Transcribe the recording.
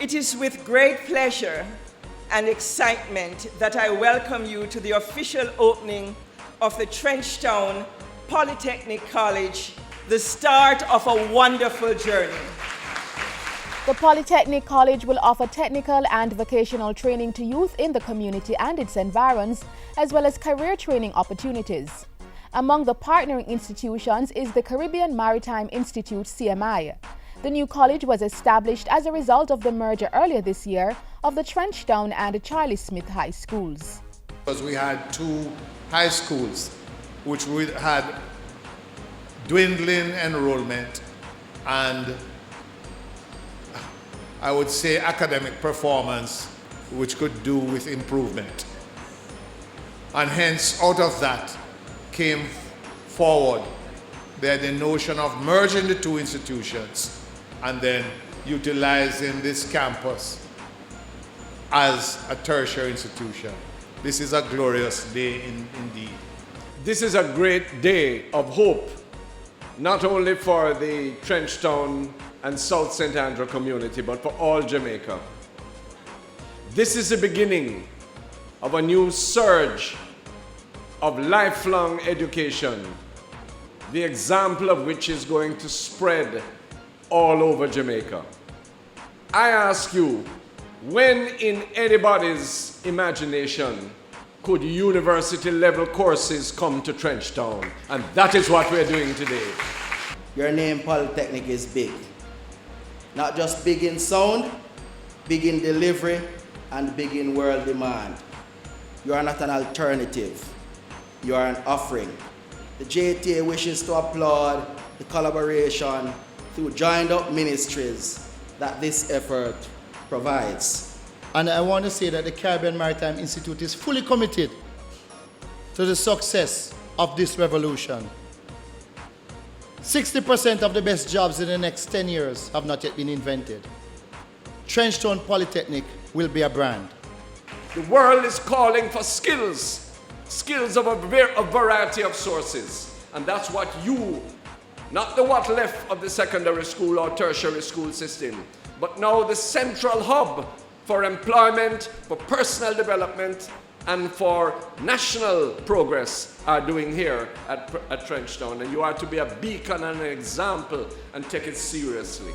It is with great pleasure and excitement that I welcome you to the official opening of the Trenchtown Polytechnic College, the start of a wonderful journey. The Polytechnic College will offer technical and vocational training to youth in the community and its environs, as well as career training opportunities. Among the partnering institutions is the Caribbean Maritime Institute, CMI. The new college was established as a result of the merger earlier this year of the Trenchtown and Charlie Smith High Schools. Because we had two high schools which we had dwindling enrollment and I would say academic performance which could do with improvement. And hence out of that came forward the notion of merging the two institutions and then utilizing this campus as a tertiary institution. This is a glorious day indeed. This is a great day of hope, not only for the Trenchtown and South St. Andrew community, but for all Jamaica. This is the beginning of a new surge of lifelong education, the example of which is going to spread all over Jamaica. I ask you, when in anybody's imagination could university-level courses come to Trenchtown? And that is what we're doing today. Your name, Polytechnic, is big. Not just big in sound, big in delivery, and big in world demand. You are not an alternative. You are an offering. The JTA wishes to applaud the collaboration through joined-up ministries that this effort provides. And I want to say that the Caribbean Maritime Institute is fully committed to the success of this revolution. 60% of the best jobs in the next 10 years have not yet been invented. Trenchtown Polytechnic will be a brand. The world is calling for skills of a variety of sources. And that's what you, not the what left of the secondary school or tertiary school system, but now the central hub for employment, for personal development, and for national progress are doing here at Trenchtown. And you are to be a beacon and an example and take it seriously.